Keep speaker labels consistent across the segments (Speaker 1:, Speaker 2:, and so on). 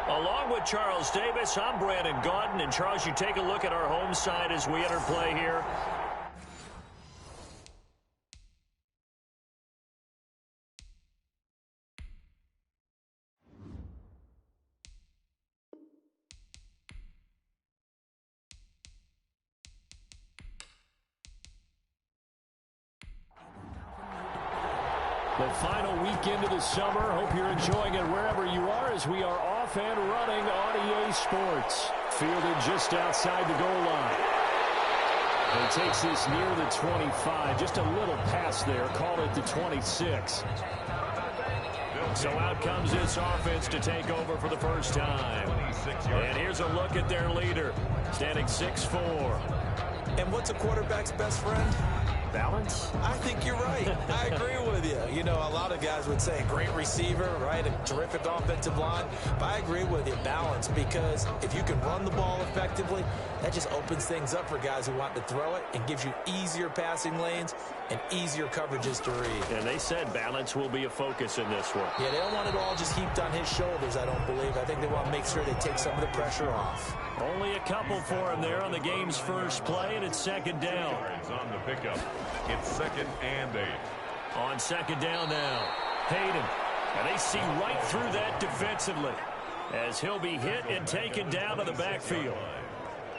Speaker 1: Along with Charles Davis, I'm Brandon Gaudin. And Charles, you take a look at our home side as we enter play here. The final weekend of the summer. Hope you're enjoying it wherever you are as we are off and running on EA Sports. Fielded just outside the goal line. He takes this near the 25. Just a little pass there. Call it the 26. So out comes this offense to take over for the first time. And here's a look at their leader, standing 6'4".
Speaker 2: And what's a quarterback's best friend?
Speaker 1: Balance?
Speaker 2: I think you're right. I agree with you. You know, a lot of guys would say great receiver, right? A terrific offensive line. But I agree with you, balance, because if you can run the ball effectively, that just opens things up for guys who want to throw it and gives you easier passing lanes and easier coverages to read.
Speaker 1: And they said balance will be a focus in this one.
Speaker 2: Yeah, they don't want it all just heaped on his shoulders, I don't believe. I think they want to make sure they take some of the pressure off.
Speaker 1: Only a couple for him there on the game's first play, and it's second down.
Speaker 3: On the pickup. It's 2nd and 8.
Speaker 1: On second down now, Hayden. And they see right through that defensively as he'll be hit and taken down to the backfield.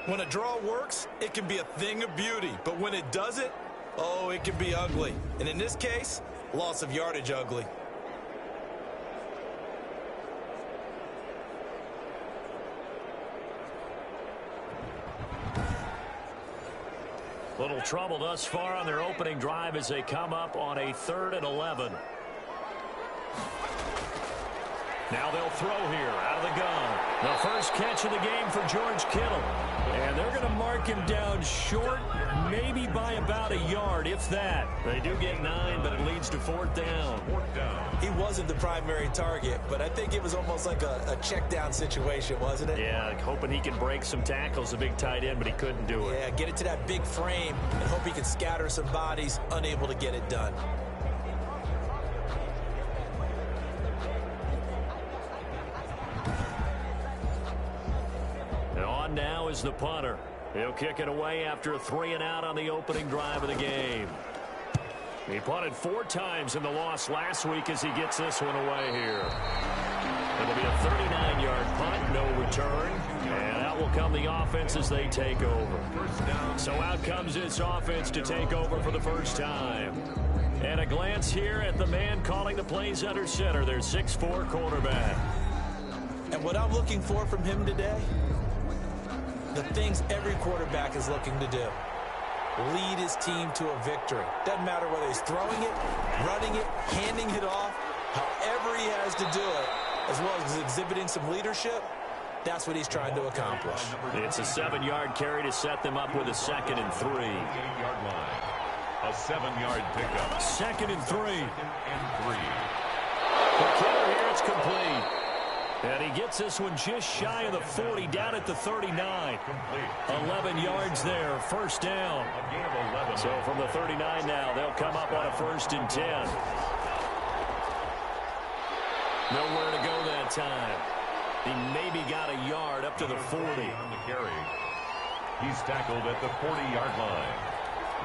Speaker 2: When a draw works, it can be a thing of beauty. But when it doesn't, oh, it can be ugly. And in this case, loss of yardage ugly.
Speaker 1: Little trouble thus far on their opening drive as they come up on a 3rd and 11. Now they'll throw here out of the gun. The first catch of the game for George Kittle. And they're going to mark him down short, maybe by about a yard, if that. They do get 9, but it leads to 4th down.
Speaker 2: He wasn't the primary target, but I think it was almost like a check down situation, wasn't it?
Speaker 1: Yeah, hoping he can break some tackles, a big tight end, but he couldn't do it.
Speaker 2: Yeah, get it to that big frame and hope he can scatter some bodies, unable to get it done.
Speaker 1: Now is the punter. He'll kick it away after a 3-and-out on the opening drive of the game. He punted 4 times in the loss last week as he gets this one away here. It'll be a 39-yard punt, no return. And out will come the offense as they take over. So out comes this offense to take over for the first time. And a glance here at the man calling the plays under center, their 6'4" quarterback.
Speaker 2: And what I'm looking for from him today, the things every quarterback is looking to do. Lead his team to a victory. Doesn't matter whether he's throwing it, running it, handing it off, however he has to do it, as well as exhibiting some leadership, that's what he's trying to accomplish.
Speaker 1: It's a 7-yard carry to set them up with a 2nd and 3.
Speaker 3: 8-yard line. A 7-yard pickup.
Speaker 1: 2nd and 3.
Speaker 3: 2nd and 3.
Speaker 1: The killer here, it's complete. And he gets this one just shy of the 40, down at the 39. 11 yards there, first down. So from the 39 now, they'll come up on a 1st and 10. Nowhere to go that time. He maybe got a yard up to the 40.
Speaker 3: On the carry. He's tackled at the 40-yard line.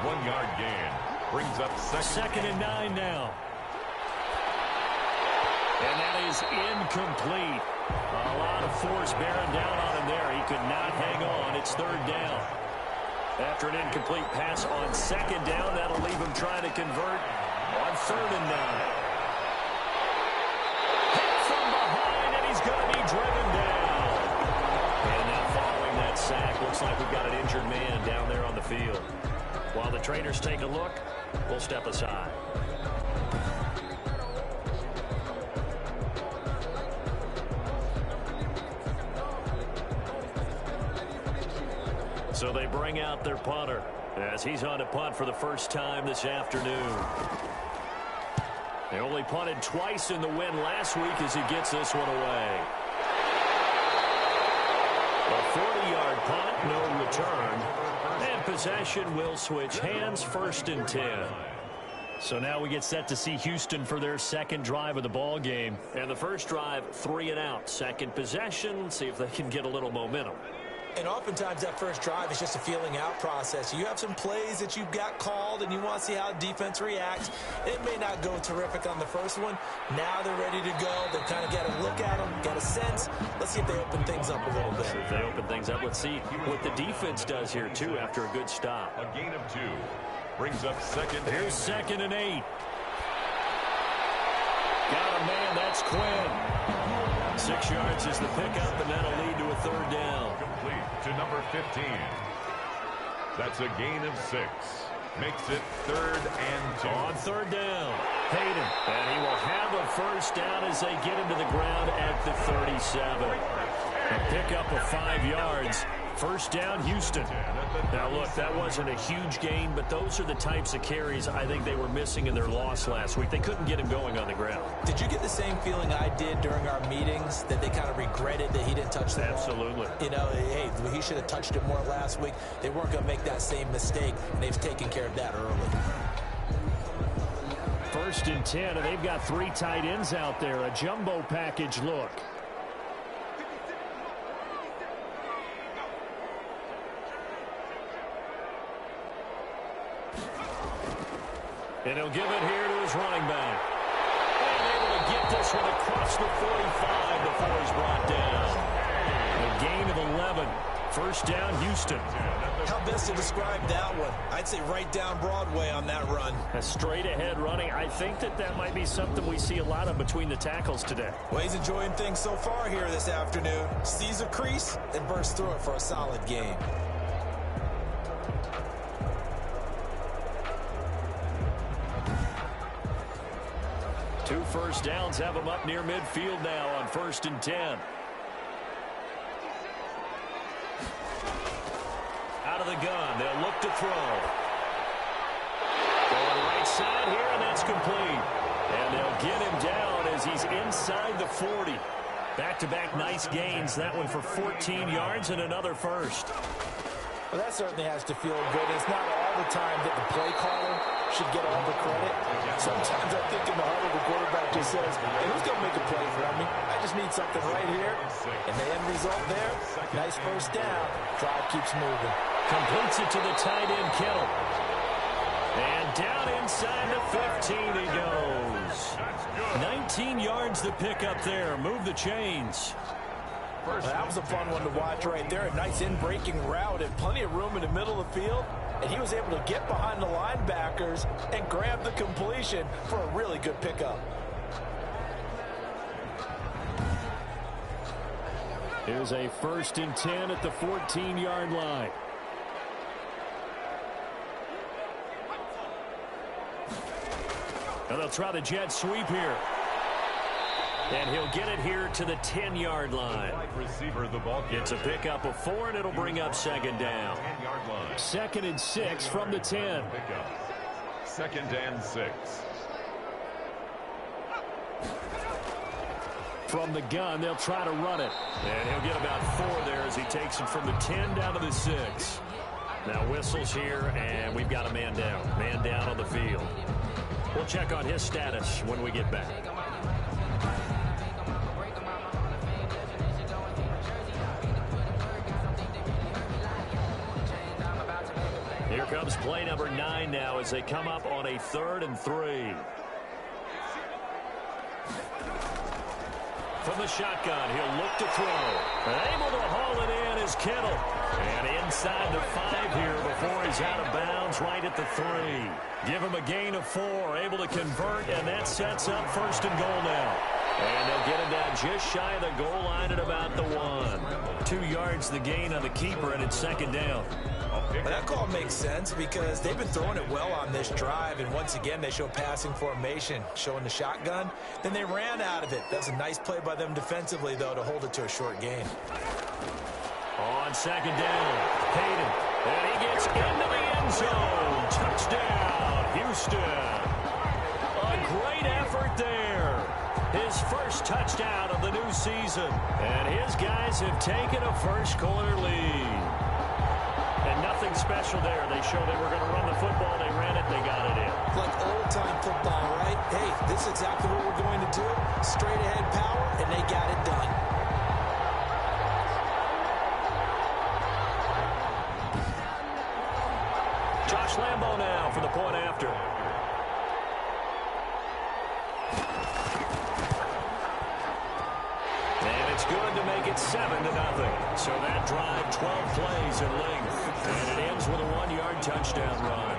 Speaker 3: 1-yard gain. Brings up
Speaker 1: 2nd and 9 now. And that is incomplete. A lot of force bearing down on him there. He could not hang on. It's 3rd down. After an incomplete pass on 2nd down, that'll leave him trying to convert on 3rd and 9. Hit from behind, and he's going to be driven down. And now following that sack, looks like we've got an injured man down there on the field. While the trainers take a look, we'll step aside. So they bring out their punter as he's on to punt for the first time this afternoon. They only punted twice in the win last week as he gets this one away. A 40-yard punt, no return. And possession will switch hands, 1st and 10. So now we get set to see Houston for their second drive of the ball game. And the first drive, 3 and out. Second possession, see if they can get a little momentum.
Speaker 2: And oftentimes that first drive is just a feeling out process. You have some plays that you've got called and you want to see how the defense reacts. It may not go terrific on the first one. Now they're ready to go. They've kind of got to look at them, got a sense. Let's see if they open things up a little bit.
Speaker 1: If they open things up, let's see what the defense does here, too, after a good stop.
Speaker 3: A gain of 2 brings up second.
Speaker 1: Here's 2nd and 8. Got a man, that's Quinn. 6 yards is the pickup, and that'll lead to a 3rd down.
Speaker 3: Complete to number 15. That's a gain of 6. Makes it 3rd and 2.
Speaker 1: On 3rd down, Hayden. And he will have a first down as they get into the ground at the 37. A pickup of 5 yards. First down, Houston. Now, look, that wasn't a huge gain, but those are the types of carries I think they were missing in their loss last week. They couldn't get him going on the ground.
Speaker 2: Did you get the same feeling I did during our meetings, that they kind of regretted that he didn't touch the ball?
Speaker 1: Absolutely.
Speaker 2: You know, hey, he should have touched it more last week. They weren't going to make that same mistake, and they've taken care of that early.
Speaker 1: 1st and 10, and they've got 3 tight ends out there. A jumbo package look. And he'll give it here to his running back. And able to get this one across the 45 before he's brought down. A gain of 11. First down, Houston.
Speaker 2: How best to describe that one? I'd say right down Broadway on that run.
Speaker 1: A straight ahead running. I think that might be something we see a lot of between the tackles today.
Speaker 2: Well, he's enjoying things so far here this afternoon. Sees a crease and bursts through it for a solid game.
Speaker 1: Two first downs have him up near midfield now on 1st and 10. Out of the gun, they'll look to throw. Going right side here, and that's complete. And they'll get him down as he's inside the 40. Back-to-back nice gains. That one for 14 yards and another first.
Speaker 2: Well, that certainly has to feel good. It's not all the time that the play caller should get all the credit. Sometimes I think in the heart of the quarterback just says, hey, who's going to make a play for me? I just need something right here. And the end result there, nice first down. Drive keeps moving.
Speaker 1: Completes it to the tight end, Kittle. And down inside the 15 he goes. 19 yards the pick up there. Move the chains.
Speaker 2: Well, that was a fun one to watch right there. A nice in-breaking route and plenty of room in the middle of the field. And he was able to get behind the linebackers and grab the completion for a really good pickup.
Speaker 1: Here's a 1st and 10 at the 14-yard line. And they'll try the jet sweep here. And he'll get it here to the 10-yard line. It's a pickup of 4, and it'll bring up 2nd down. 2nd and 6 from the 10.
Speaker 3: 2nd and 6.
Speaker 1: From the gun, they'll try to run it. And he'll get about 4 there as he takes it from the 10 down to the 6. Now whistles here, and we've got a man down. Man down on the field. We'll check on his status when we get back. Here comes play number 9 now as they come up on a 3rd and 3. From the shotgun, he'll look to throw. Able to haul it in is Kittle. And inside the 5 here before he's out of bounds right at the 3. Give him a gain of 4, able to convert, and that sets up 1st and goal now. And they'll get him down just shy of the goal line at about the 1. 2 yards the gain on the keeper, and it's 2nd down.
Speaker 2: But that call makes sense because they've been throwing it well on this drive, and once again they show passing formation, showing the shotgun. Then they ran out of it. That's a nice play by them defensively, though, to hold it to a short gain.
Speaker 1: On 2nd down, Hayden, and he gets into the end zone. Touchdown, Houston. A great effort there. His first touchdown of the new season, and his guys have taken a first quarter lead. And nothing special there. They showed they were going to run the football. They ran it. They got it in.
Speaker 2: Like old-time football, right? Hey, this is exactly what we're going to do. Straight-ahead power, and they got it done.
Speaker 1: Josh Lambo now for the point after. And it's good to make it 7-0. So that drive, 12 plays in length. And it ends with a 1-yard touchdown run.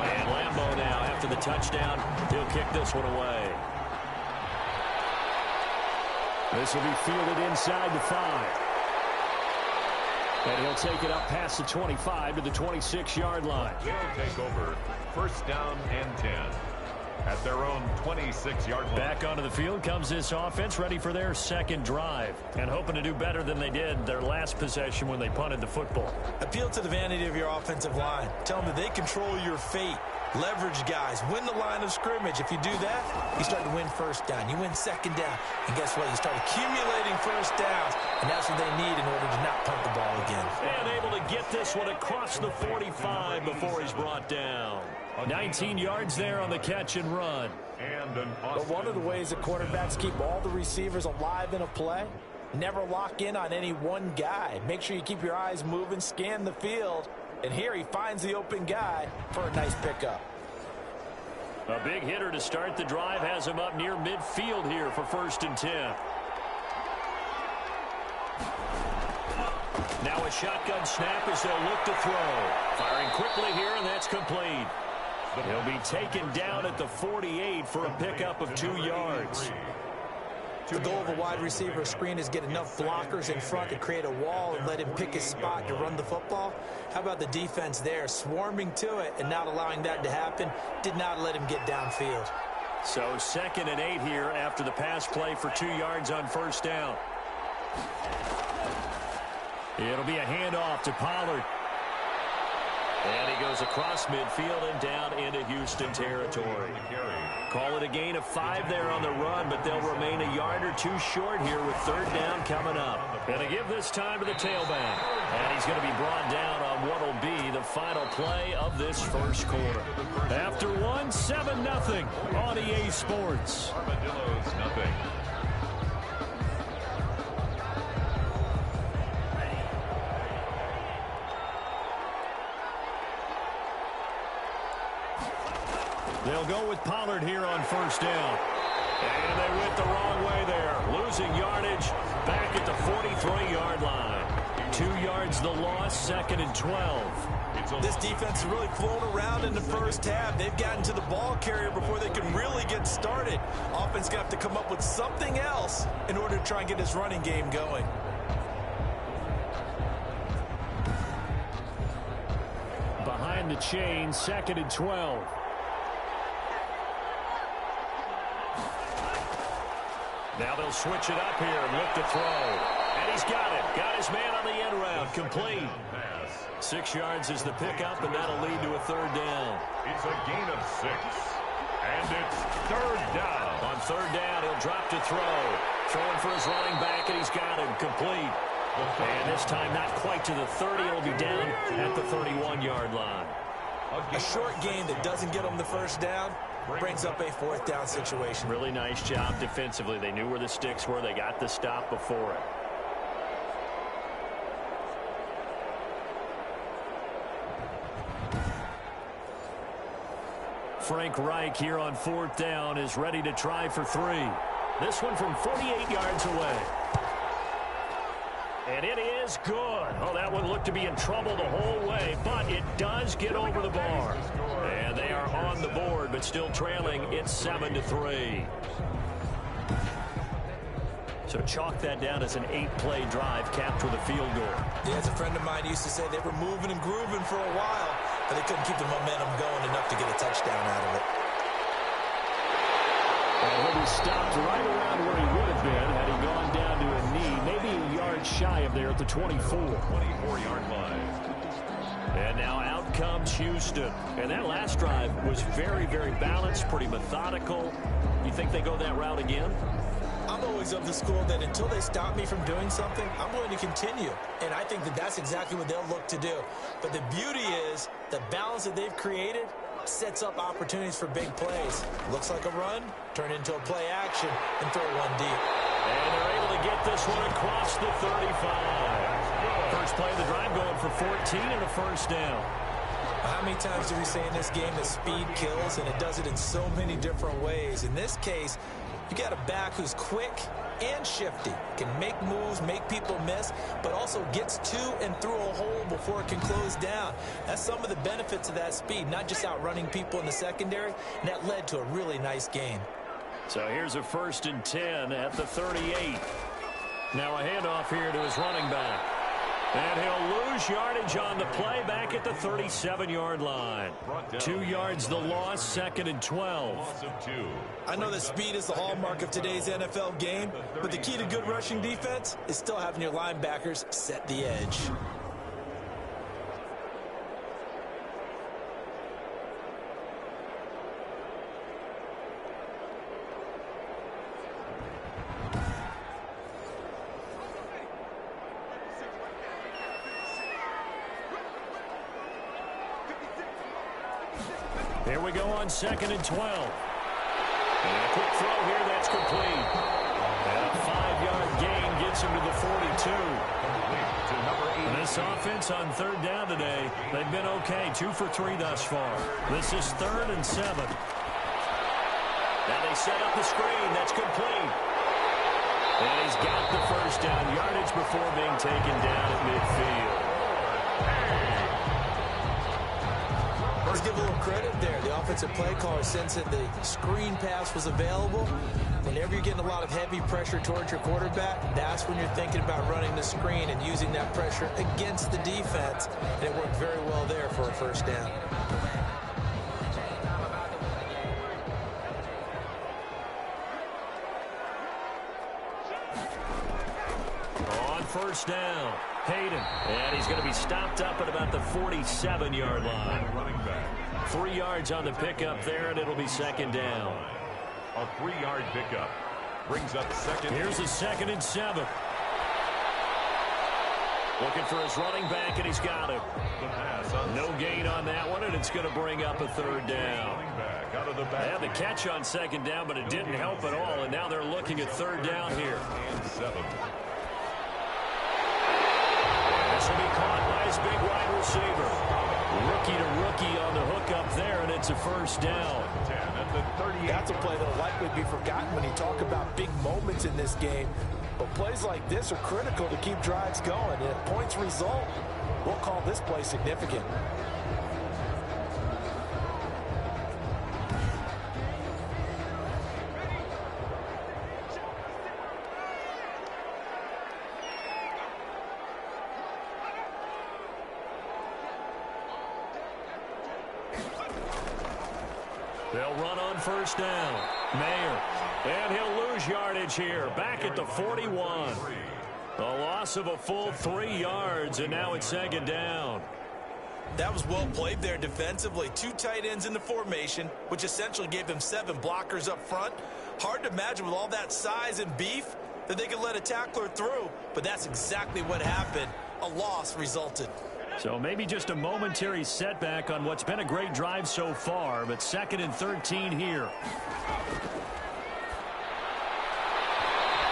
Speaker 1: And Lambo now, after the touchdown, he'll kick this one away. This will be fielded inside the 5. And he'll take it up past the 25 to the 26-yard line.
Speaker 3: They'll take over 1st down and 10 at their own 26-yard line.
Speaker 1: Back onto the field comes this offense, ready for their second drive, and hoping to do better than they did their last possession when they punted the football.
Speaker 2: Appeal to the vanity of your offensive line. Tell them that they control your fate. Leverage guys. Win the line of scrimmage. If you do that, you start to win 1st down. You win 2nd down. And guess what? You start accumulating 1st downs. And that's what they need in order to not punt the ball again.
Speaker 1: And able to get this one across the 45 before he's brought down. 19 yards there on the catch and run.
Speaker 2: But one of the ways that quarterbacks keep all the receivers alive in a play, never lock in on any one guy. Make sure you keep your eyes moving, scan the field. And here he finds the open guy for a nice pickup.
Speaker 1: A big hitter to start the drive has him up near midfield here for 1st and 10. Now a shotgun snap as they'll look to throw. Firing quickly here, and that's complete. He'll be taken down at the 48 for a pickup of 2 yards.
Speaker 2: The goal of a wide receiver screen is get enough blockers in front to create a wall and let him pick his spot to run the football. How about the defense there, swarming to it and not allowing that to happen? Did not let him get downfield.
Speaker 1: So 2nd and 8 here after the pass play for 2 yards on 1st down. It'll be a handoff to Pollard. And he goes across midfield and down into Houston territory. Call it a gain of 5 there on the run, but they'll remain a yard or 2 short here with 3rd down coming up. Going to give this time to the tailback. And he's going to be brought down on what will be the final play of this 1st quarter. After 1, 7-0 on EA Sports.
Speaker 3: Armadillos, nothing.
Speaker 1: They'll go with Pollard here on 1st down. And they went the wrong way there. Losing yardage back at the 43-yard line. 2 yards the loss, 2nd and 12.
Speaker 2: This defense has really flown around in the 1st half. They've gotten to the ball carrier before they can really get started. Offense going to have to come up with something else in order to try and get this running game going.
Speaker 1: Behind the chain, 2nd and 12. Now they'll switch it up here and look to throw. And he's got it. Got his man on the end route. Complete. 6 yards is the pickup, and that'll lead to a 3rd down.
Speaker 3: It's a gain of 6. And it's 3rd down.
Speaker 1: On 3rd down, he'll drop to throw. Throwing for his running back, and he's got him. Complete. And this time not quite to the 30. It'll be down at the 31-yard line.
Speaker 2: A short gain that doesn't get them the 1st down brings up a 4th down situation.
Speaker 1: Really nice job defensively. They knew where the sticks were. They got the stop before it. Frank Reich here on 4th down is ready to try for 3. This one from 48 yards away. And it is good. Oh, that one looked to be in trouble the whole way, but it does get over the bar. And they are on the board, but still trailing. It's 7-3. So chalk that down as an 8-play drive capped with a field goal.
Speaker 2: Yeah, as a friend of mine used to say, they were moving and grooving for a while, but they couldn't keep the momentum going enough to get a touchdown out of it.
Speaker 1: And he'll be stopped right around where he would have been had he gone down to a knee, maybe a yard shy of there at the 24.
Speaker 3: 24-yard line.
Speaker 1: And now out comes Houston. And that last drive was very, very balanced, pretty methodical. You think they go that route again?
Speaker 2: I'm always always of the school that until they stop me from doing something, I'm going to continue. And I think that that's exactly what they'll look to do. But the beauty is the balance that they've created sets up opportunities for big plays. Looks like a run, turn into a play action, and throw one deep.
Speaker 1: And they're able to get this one across the 35. First play of the drive going for 14 and a first down.
Speaker 2: How many times do we say in this game that speed kills, and it does it in so many different ways? In this case, you got a back who's quick and shifty, can make moves, make people miss, but also gets to and through a hole before it can close down. That's some of the benefits of that speed, not just outrunning people in the secondary, and that led to a really nice game.
Speaker 1: So here's a 1st and 10 at the 38. Now a handoff here to his running back. And he'll lose yardage on the play back at the 37-yard line. 2 yards the loss, 2nd and 12.
Speaker 2: I know that speed is the hallmark of today's NFL game, but the key to good rushing defense is still having your linebackers set the edge.
Speaker 1: Here we go on 2nd and 12. And a quick throw here, that's complete. And a 5-yard gain gets him to the 42. And this offense on 3rd down today, they've been okay. 2 for 3 thus far. This is 3rd and 7. Now they set up the screen. That's complete. And he's got the first down yardage before being taken down at midfield.
Speaker 2: Let's give a little credit there. The offensive play caller, since that the screen pass was available, whenever you're getting a lot of heavy pressure towards your quarterback, that's when you're thinking about running the screen and using that pressure against the defense. And it worked very well there for a first down.
Speaker 1: On 1st down, Hayden. And he's going to be stopped up at about the 47-yard line. 3 yards on the pickup there, and it'll be 2nd down.
Speaker 3: A 3-yard pickup brings up 2nd.
Speaker 1: Here's a 2nd and 7. Looking for his running back, and he's got him. No gain on that one, and it's going to bring up a 3rd down. They had the catch on 2nd down, but it didn't help at all, and now they're looking at 3rd down here. This will be caught by his big wide receiver. Rookie to rookie on the hook up there, and it's a first down.
Speaker 2: That's a play that will likely be forgotten when you talk about big moments in this game. But plays like this are critical to keep drives going. And if points result, we'll call this play significant.
Speaker 1: They'll run on 1st down. Mayer. And he'll lose yardage here. Back at the 41. A loss of a full 3 yards, and now it's 2nd down.
Speaker 2: That was well played there defensively. 2 tight ends in the formation, which essentially gave him 7 blockers up front. Hard to imagine with all that size and beef that they could let a tackler through, but that's exactly what happened. A loss resulted.
Speaker 1: So maybe just a momentary setback on what's been a great drive so far, but 2nd and 13 here.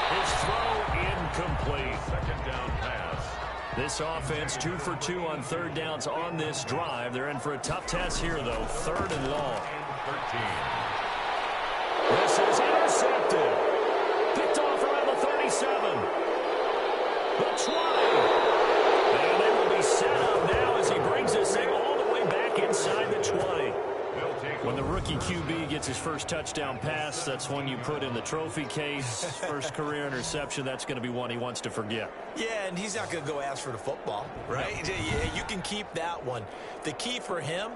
Speaker 1: His throw incomplete.
Speaker 3: 2nd down pass.
Speaker 1: This offense 2 for 2 on 3rd downs on this drive. They're in for a tough test here, though. 3rd and long.
Speaker 3: 13.
Speaker 1: This is intercepted. Picked off around the 37. The 20. And they will be set up now as he brings this thing all the way back inside the 20. When the rookie QB gets his first touchdown pass, that's one you put in the trophy case. First career interception, that's going to be one he wants to forget.
Speaker 2: Yeah, and he's not going to go ask for the football, right? No. Yeah, you can keep that one. The key for him,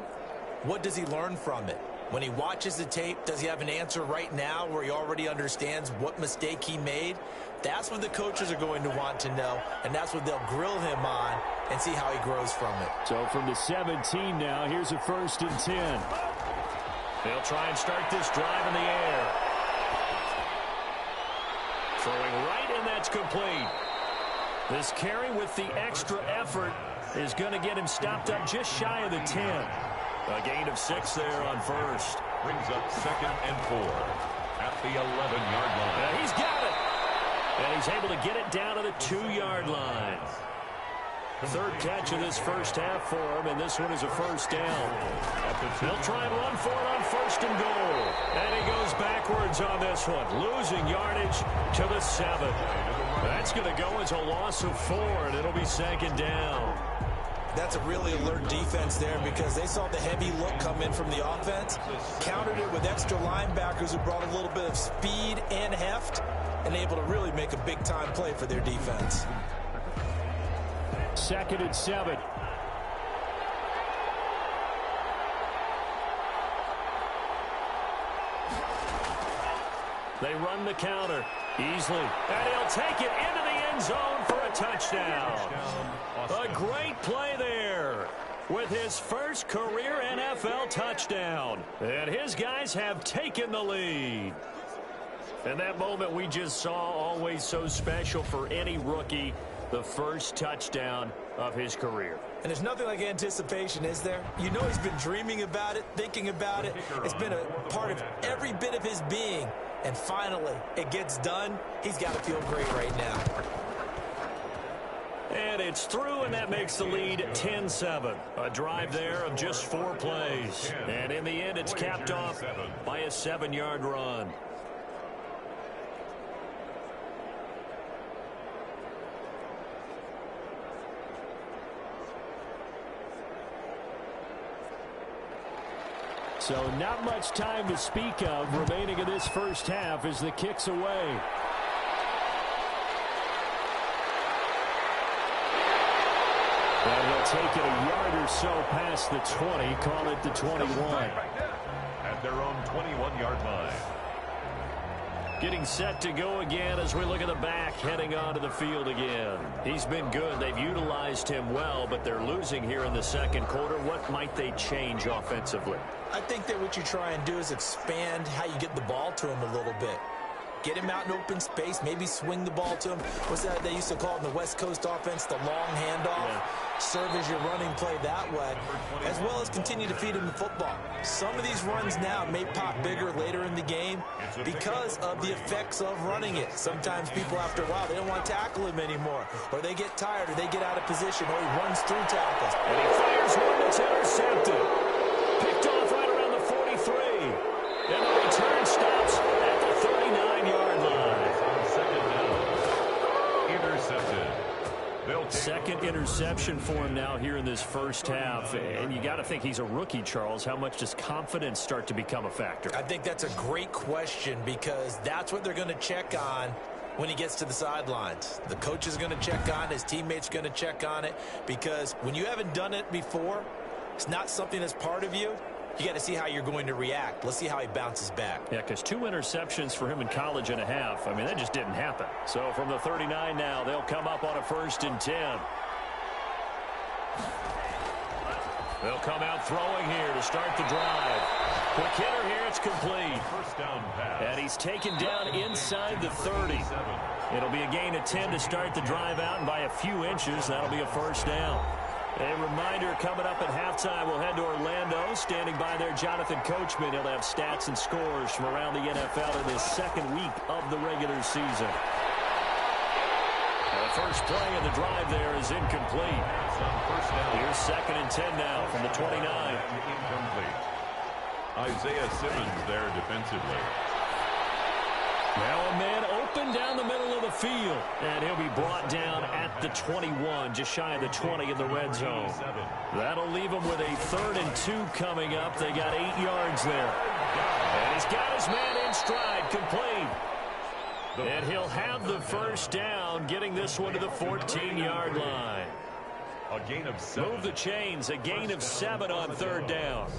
Speaker 2: what does he learn from it? When he watches the tape, does he have an answer right now where he already understands what mistake he made? That's what the coaches are going to want to know, and that's what they'll grill him on and see how he grows from it.
Speaker 1: So from the 17 now, here's a 1st and 10. They'll try and start this drive in the air. Throwing right, and that's complete. This carry with the extra effort is going to get him stopped up just shy of the 10. A gain of 6 there on first.
Speaker 3: Brings up 2nd and 4 at the 11-yard line.
Speaker 1: He's got it. And he's able to get it down to the 2-yard line. Third catch of this first half for him, and this one is a first down. They'll try and run for it on 1st and goal. And he goes backwards on this one, losing yardage to the 7. That's going to go as a loss of 4, and it'll be 2nd down.
Speaker 2: That's a really alert defense there because they saw the heavy look come in from the offense, countered it with extra linebackers who brought a little bit of speed and heft, and able to really make a big-time play for their defense.
Speaker 1: 2nd and 7. They run the counter easily, and he'll take it into the end zone for a touchdown. A great play there with his first career NFL touchdown. And his guys have taken the lead. And that moment we just saw, always so special for any rookie, the first touchdown of his career.
Speaker 2: And there's nothing like anticipation, is there? You know he's been dreaming about it, thinking about it. It's been a part of every bit of his being. And finally, it gets done. He's got to feel great right now.
Speaker 1: And it's through, and that makes the lead 10-7. A drive there of just 4 plays. And in the end, it's capped off by a 7-yard run. So not much time to speak of remaining in this first half as the kick's away. And they'll take it a yard or so past the 20, call it the 21.
Speaker 3: At their own 21-yard line.
Speaker 1: Getting set to go again as we look at the back, heading onto the field again. He's been good. They've utilized him well, but they're losing here in the second quarter. What might they change offensively?
Speaker 2: I think that what you try and do is expand how you get the ball to him a little bit. Get him out in open space, maybe swing the ball to him. What's that they used to call in the West Coast offense, the long handoff? Yeah. Serve as your running play that way, as well as continue to feed him the football. Some of these runs now may pop bigger later in the game because of the effects of running it. Sometimes people, after a while, they don't want to tackle him anymore, or they get tired, or they get out of position, or he runs through tackles.
Speaker 1: And he fires one that's intercepted. Picked off right around the 43. And the return stops at the 39-yard line.
Speaker 3: Second down. Intercepted.
Speaker 1: Second interception for him now here in this first half. And you got to think he's a rookie, Charles. How much does confidence start to become a factor?
Speaker 2: I think that's a great question because that's what they're going to check on when he gets to the sidelines. The coach is going to check on it. His teammates are going to check on it because when you haven't done it before, it's not something that's part of you. You got to see how you're going to react. Let's see how he bounces back.
Speaker 1: Yeah, because 2 interceptions for him in college and a half. I mean, that just didn't happen. So from the 39 now, they'll come up on a 1st and 10. They'll come out throwing here to start the drive. Quick hitter here, it's complete.
Speaker 3: First down pass.
Speaker 1: And he's taken down inside the 30. It'll be a gain of 10 to start the drive out, and by a few inches, that'll be a first down. A reminder, coming up at halftime, we'll head to Orlando. Standing by there, Jonathan Coachman. He'll have stats and scores from around the NFL in his second week of the regular season. The first play of the drive there is incomplete. Here's 2nd and 10 now from the 29.
Speaker 3: Incomplete. Isaiah Simmons there defensively.
Speaker 1: Now a man open down the middle of the field. And he'll be brought down at the 21, just shy of the 20 in the red zone. That'll leave him with a 3rd and 2 coming up. They got 8 yards there. And he's got his man in stride, complete. And he'll have the first down, getting this one to the 14-yard line.
Speaker 3: A gain of 7.
Speaker 1: Move the chains, a gain of 7 on 3rd down.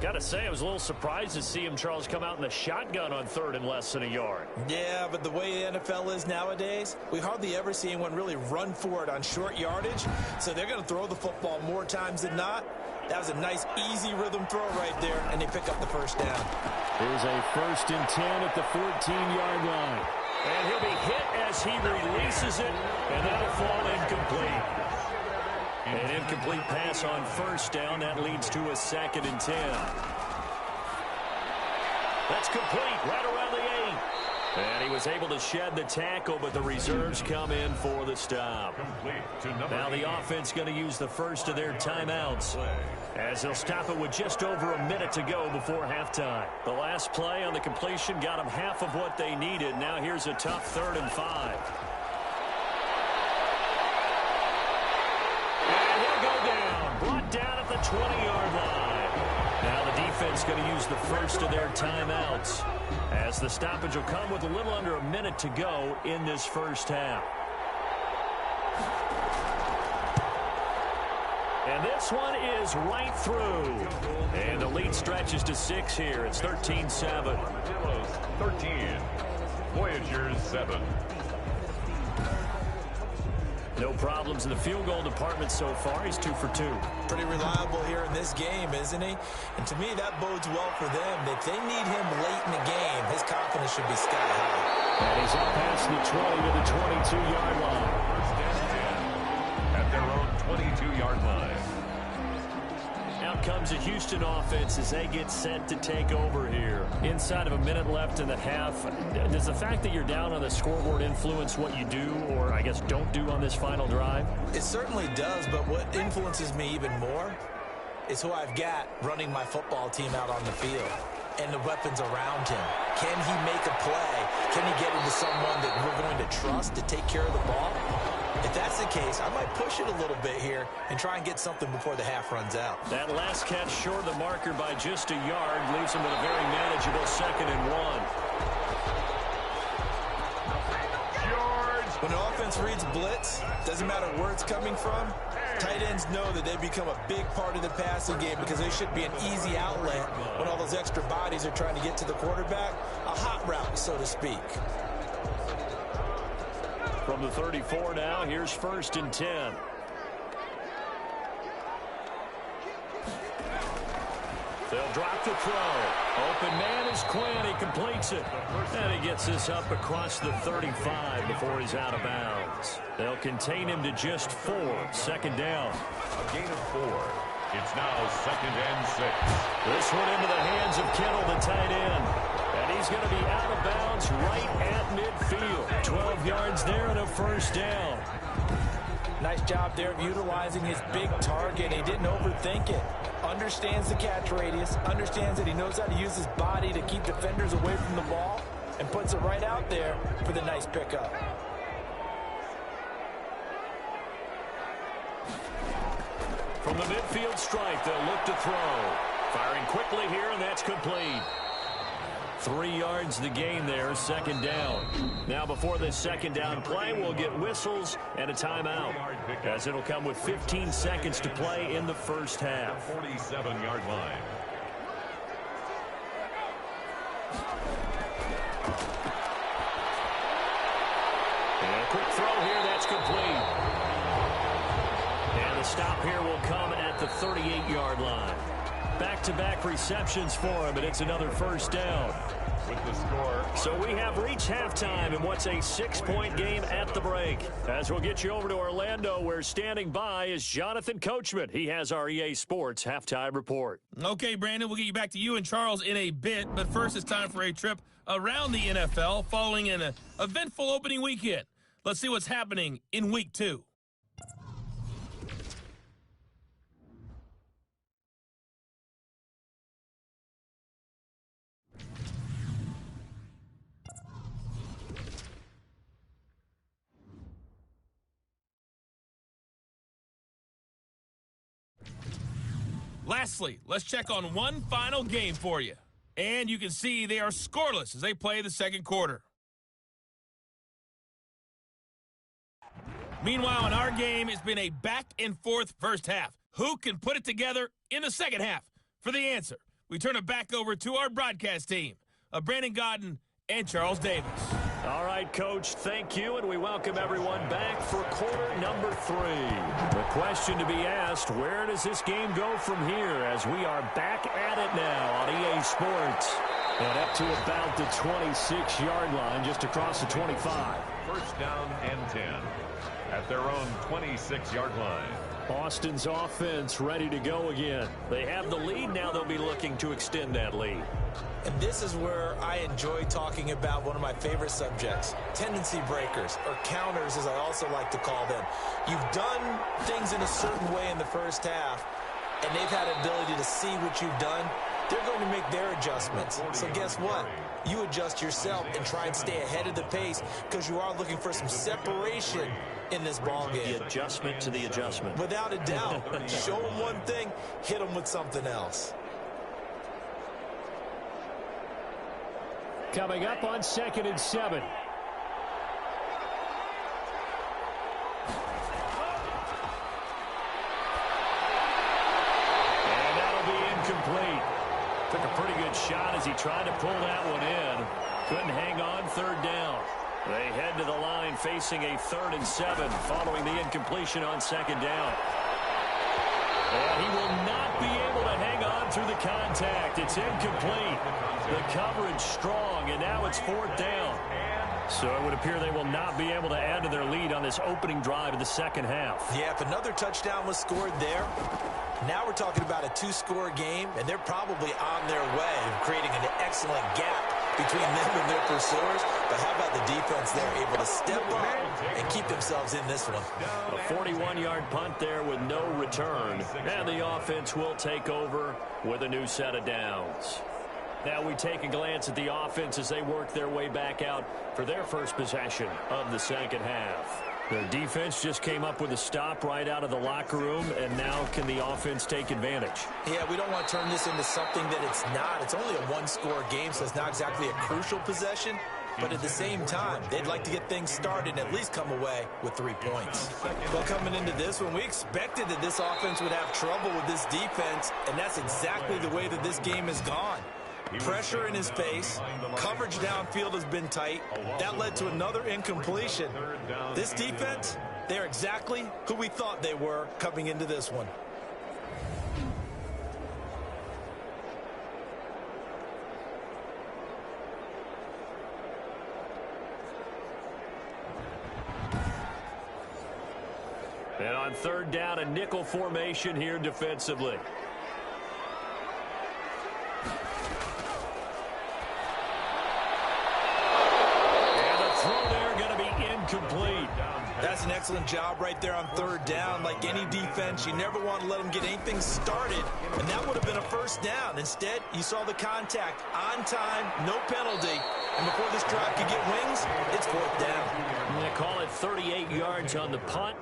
Speaker 1: Got to say, I was a little surprised to see him, Charles, come out in the shotgun on 3rd and less than a yard.
Speaker 2: Yeah, but the way the NFL is nowadays, we hardly ever see anyone really run for it on short yardage. So they're going to throw the football more times than not. That was a nice, easy rhythm throw right there, and they pick up the first down.
Speaker 1: Here's a 1st and 10 at the 14-yard line. And he'll be hit as he releases it, and that'll fall incomplete. An incomplete pass on first down. That leads to a 2nd and 10. That's complete right around the 8. And he was able to shed the tackle, but the reserves come in for the stop. Now the offense going to use the first of their timeouts, as they'll stop it with just over a minute to go before halftime. The last play on the completion got them half of what they needed. Now here's a tough 3rd and 5. And he'll go down, brought down at the 20-yard line. Now the defense going to use the first of their timeouts, as the stoppage will come with a little under a minute to go in this first half. And this one is right through. And the lead stretches to 6 here. It's 13-7.
Speaker 3: 13. Voyagers 7.
Speaker 1: No problems in the field goal department so far. He's 2 for 2.
Speaker 2: Pretty reliable here in this game, isn't he? And to me, that bodes well for them. If they need him late in the game, his confidence should be sky high.
Speaker 1: And he's up past the 20 to the 22-yard line.
Speaker 3: First and 10 at their own 22-yard line.
Speaker 1: Out comes a Houston offense as they get set to take over here. Inside of a minute left in the half, does the fact that you're down on the scoreboard influence what you do, or I guess don't do on this final drive?
Speaker 2: It certainly does, but what influences me even more is who I've got running my football team out on the field and the weapons around him. Can he make a play? Can he get into someone that we're going to trust to take care of the ball? If that's the case, I might push it a little bit here and try and get something before the half runs out.
Speaker 1: That last catch short of the marker by just a yard leaves him with a very manageable 2nd and 1.
Speaker 2: When the offense reads blitz, doesn't matter where it's coming from, tight ends know that they become a big part of the passing game because they should be an easy outlet when all those extra bodies are trying to get to the quarterback. A hot route, so to speak.
Speaker 1: From the 34 now, here's 1st and 10. They'll drop the throw. Open man is Quinn. He completes it. And he gets this up across the 35 before he's out of bounds. They'll contain him to just 4. 2nd down.
Speaker 3: A gain of 4. It's now 2nd and 6.
Speaker 1: This one into the hands of Kittle, the tight end. And he's going to be out of bounds right at midfield. 12 yards there and a 1st down.
Speaker 2: Nice job there of utilizing his big target. He didn't overthink it. Understands the catch radius. Understands that he knows how to use his body to keep defenders away from the ball. And puts it right out there for the nice pickup.
Speaker 1: From the midfield stripe, they'll look to throw. Firing quickly here, and that's complete. 3 yards the gain there, 2nd down. Now before this 2nd down play, we'll get whistles and a timeout, as it'll come with 15 seconds to play in the first half.
Speaker 3: 47-yard line.
Speaker 1: And a quick throw here, that's complete. And the stop here will come at the 38-yard line. Back-to-back receptions for him, and it's another 1st down.
Speaker 3: With the score.
Speaker 1: So we have reached halftime in what's a 6-point game at the break. As we'll get you over to Orlando, where standing by is Jonathan Coachman. He has our EA Sports halftime report.
Speaker 4: Okay, Brandon, we'll get you back to you and Charles in a bit, but first it's time for a trip around the NFL following an eventful opening weekend. Let's see what's happening in Week 2. Lastly, let's check on one final game for you. And you can see they are scoreless as they play the 2nd quarter. Meanwhile, in our game, it's been a back-and-forth first half. Who can put it together in the 2nd half? For the answer, we turn it back over to our broadcast team of Brandon Godden and Charles Davis.
Speaker 1: All right, Coach, thank you, and we welcome everyone back for quarter number 3. The question to be asked, where does this game go from here as we are back at it now on EA Sports? And up to about the 26-yard line, just across the 25.
Speaker 3: First down and 10 at their own 26-yard line.
Speaker 1: Austin's offense ready to go again. They have the lead. Now they'll be looking to extend that lead.
Speaker 2: And this is where I enjoy talking about one of my favorite subjects, tendency breakers, or counters as I also like to call them. You've done things in a certain way in the first half, and they've had the ability to see what you've done. They're going to make their adjustments. So guess what? You adjust yourself and try and stay ahead of the pace because you are looking for some separation in this ball game.
Speaker 1: The adjustment to the adjustment.
Speaker 2: Without a doubt. Show them one thing, hit them with something else.
Speaker 1: Coming up on 2nd and 7. And that'll be incomplete. Took a pretty good shot as he tried to pull that one in. Couldn't hang on, 3rd down. They head to the line facing a 3rd and 7 following the incompletion on 2nd down. And he will not be able to hang on through the contact. It's incomplete. The coverage strong, and now it's 4th down. So it would appear they will not be able to add to their lead on this opening drive of the second half.
Speaker 2: Yeah, if another touchdown was scored there, now we're talking about a 2-score game, and they're probably on their way of creating an excellent gap between them and their pursuers. But how about the defense there, able to step up and keep themselves in this one?
Speaker 1: A 41-yard punt there with no return. And the offense will take over with a new set of downs. Now we take a glance at the offense as they work their way back out for their first possession of the second half. Their defense just came up with a stop right out of the locker room, and now can the offense take advantage?
Speaker 2: Yeah, we don't want to turn this into something that it's not. It's only a 1-score game, so it's not exactly a crucial possession. But at the same time, they'd like to get things started and at least come away with 3 points. Well, coming into this one, we expected that this offense would have trouble with this defense, and that's exactly the way that this game has gone. Pressure in his face. Coverage downfield has been tight. That led to another incompletion. This defense, they're exactly who we thought they were coming into this one.
Speaker 1: And on 3rd down, a nickel formation here defensively. Complete.
Speaker 2: That's an excellent job right there on 3rd down. Like any defense, you never want to let them get anything started, and that would have been a 1st down. Instead, you saw the contact on time, no penalty, and before this drive could get wings, it's 4th down.
Speaker 1: They call it 38 yards on the punt.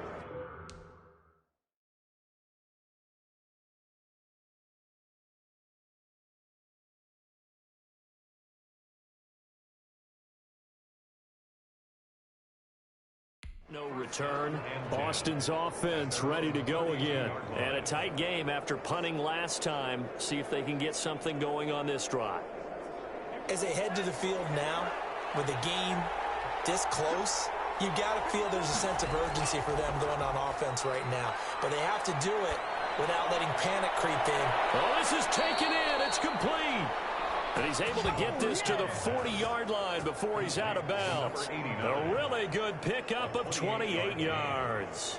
Speaker 1: No return. Austin's offense ready to go again. And a tight game after punting last time. See if they can get something going on this drive.
Speaker 2: As they head to the field now, with the game this close, you've got to feel there's a sense of urgency for them going on offense right now. But they have to do it without letting panic creep in.
Speaker 1: Oh, this is taken in. It's complete. And he's able to get this to the 40-yard line before he's out of bounds. A really good pickup of 28 yards.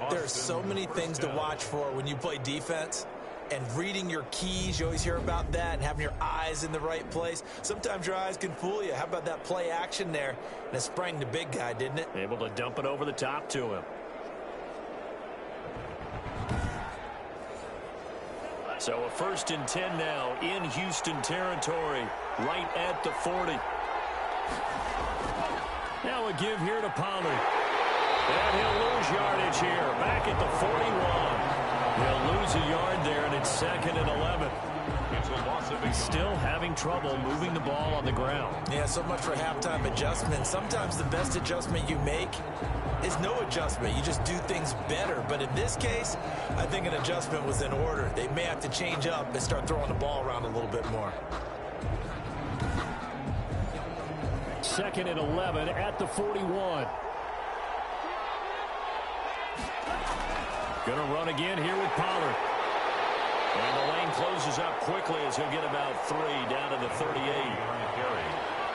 Speaker 2: There are so many things to watch for when you play defense. And reading your keys, you always hear about that, and having your eyes in the right place. Sometimes your eyes can fool you. How about that play action there? And it sprang the big guy, didn't it?
Speaker 1: Able to dump it over the top to him. So a 1st and 10 now in Houston territory, right at the 40. Now a give here to Pollard. And he'll lose yardage here, back at the 41. He'll lose a yard there, and it's 2nd and 11. He's still having trouble moving the ball on the ground.
Speaker 2: Yeah, so much for halftime adjustment. Sometimes the best adjustment you make is no adjustment. You just do things better. But in this case, I think an adjustment was in order. They may have to change up and start throwing the ball around a little bit more.
Speaker 1: 2nd and 11 at the 41. Going to run again here with Pollard. And the lane closes up quickly as he'll get about 3 down to the 38.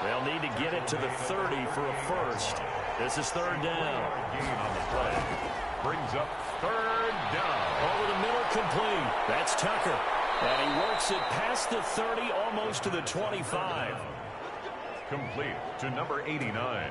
Speaker 1: They'll need to get it to the 30 for a first. This is third down.
Speaker 3: Gain on the play. Brings up third down.
Speaker 1: Over the middle, complete. That's Tucker. And he works it past the 30, almost to the 25.
Speaker 3: Complete to number 89.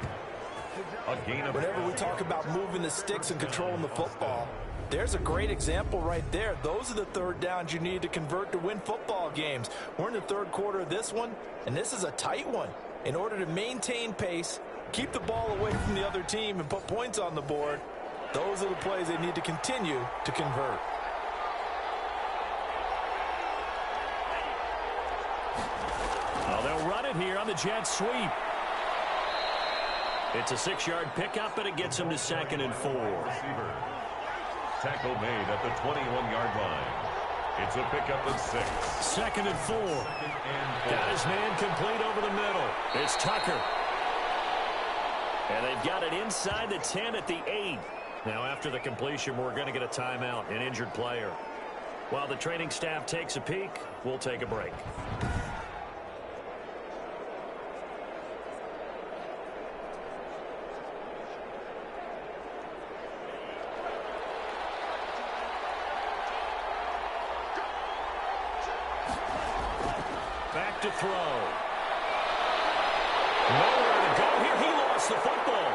Speaker 3: A gain of...
Speaker 2: Whenever we talk about moving the sticks and controlling the football, there's a great example right there. Those are the third downs you need to convert to win football games. We're in the third quarter of this one, and this is a tight one. In order to maintain pace, keep the ball away from the other team, and put points on the board, those are the plays they need to continue to convert.
Speaker 1: Oh, they'll run it here on the jet sweep. It's a 6-yard pickup, and it gets him to 2nd and 4.
Speaker 3: Receiver. Tackle made at the 21-yard line. It's a pickup of 6.
Speaker 1: 2nd and 4. Got his man complete over the middle. It's Tucker. And they've got it inside the 10 at the 8. Now, after the completion, we're going to get a timeout, an injured player. While the training staff takes a peek, we'll take a break. Back to throw. Nowhere to go here. He lost the football.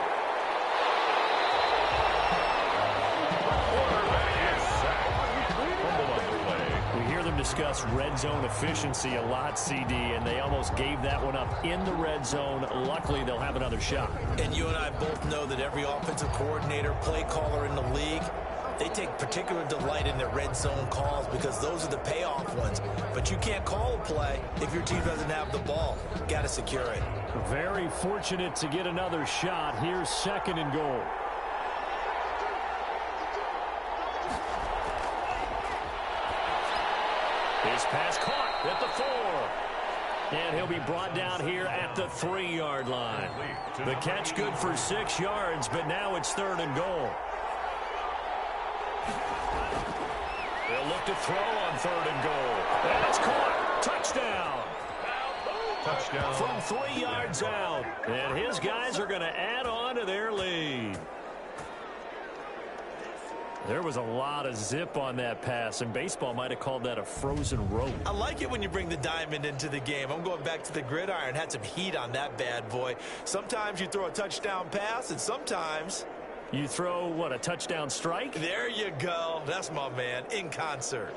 Speaker 3: Quarterback is sacked. Fumble on the play.
Speaker 1: We hear them discuss red zone efficiency a lot, CD, and they almost gave that one up in the red zone. Luckily, they'll have another shot.
Speaker 2: And you and I both know that every offensive coordinator, play caller in the league, they take particular delight in their red zone calls because those are the payoff ones. But you can't call a play if your team doesn't have the ball. Got to secure it.
Speaker 1: Very fortunate to get another shot. Here's 2nd and goal. His pass caught at the 4. And he'll be brought down here at the 3-yard line. The catch good for 6 yards, but now it's 3rd and goal. They'll look to throw on 3rd and goal. And it's caught. Touchdown.
Speaker 3: Touchdown.
Speaker 1: From 3 yards out. And his guys are going to add on to their lead. There was a lot of zip on that pass, and baseball might have called that a frozen rope.
Speaker 2: I like it when you bring the diamond into the game. I'm going back to the gridiron. Had some heat on that bad boy. Sometimes you throw a touchdown pass, and sometimes
Speaker 1: you throw, what, a touchdown strike?
Speaker 2: There you go. That's my man, in concert.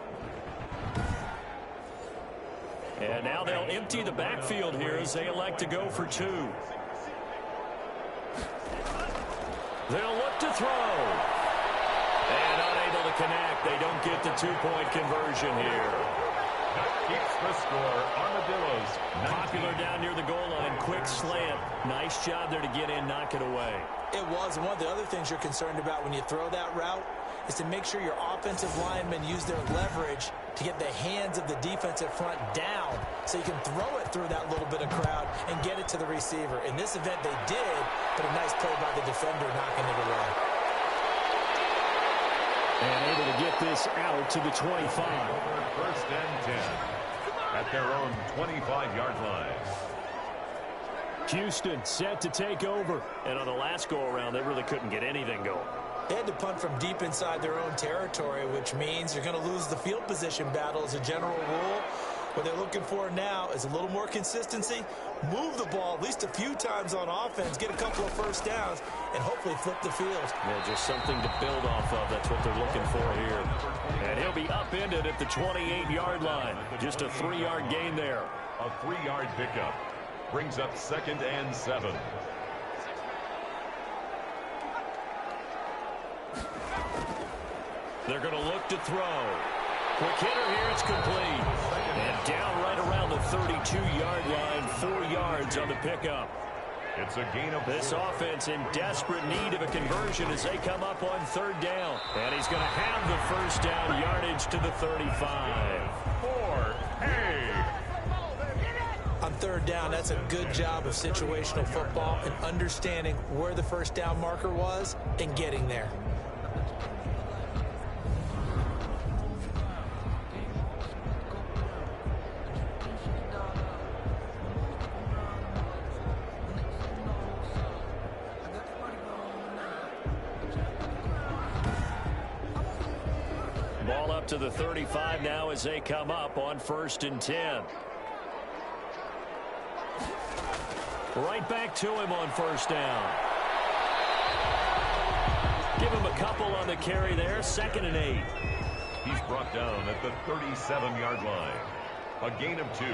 Speaker 1: And now they'll empty the backfield here as they elect to go for 2. They'll look to throw. And unable to connect. They don't get the 2-point conversion here.
Speaker 3: That keeps the score. Armadillos.
Speaker 1: Popular down near the goal line. Quick slant. Nice job there to get in, knock it away.
Speaker 2: It was. And one of the other things you're concerned about when you throw that route is to make sure your offensive linemen use their leverage to get the hands of the defensive front down so you can throw it through that little bit of crowd and get it to the receiver. In this event, they did, but a nice play by the defender knocking it away.
Speaker 1: And able to get this out to the 25.
Speaker 3: 1st and 10 at their own 25-yard line.
Speaker 1: Houston set to take over. And on the last go-around, they really couldn't get anything going.
Speaker 2: They had to punt from deep inside their own territory, which means you're going to lose the field position battle as a general rule. What they're looking for now is a little more consistency, move the ball at least a few times on offense, get a couple of first downs, and hopefully flip the field.
Speaker 1: Yeah, just something to build off of. That's what they're looking for here. And he'll be upended at the 28-yard line. Just a 3-yard gain there.
Speaker 3: A 3-yard pickup brings up 2nd and 7.
Speaker 1: They're going to look to throw. Quick hitter here, it's complete. And down right around the 32-yard line, 4 yards on the pickup.
Speaker 3: It's a gain of 4.
Speaker 1: This offense in desperate need of a conversion as they come up on 3rd down. And he's going to have the first down yardage to the 35.
Speaker 3: 4-A.
Speaker 2: On 3rd down, that's a good job of situational football and understanding where the first down marker was and getting there.
Speaker 1: up to the 35 now as they come up on 1st and 10. Right back to him on 1st down. Give him a couple on the carry there. 2nd and 8.
Speaker 3: He's brought down at the 37-yard line. A gain of 2.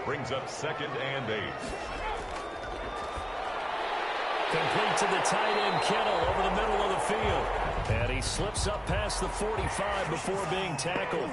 Speaker 3: Brings up 2nd and 8.
Speaker 1: Complete to the tight end, Kittle, over the middle of the field. And he slips up past the 45 before being tackled.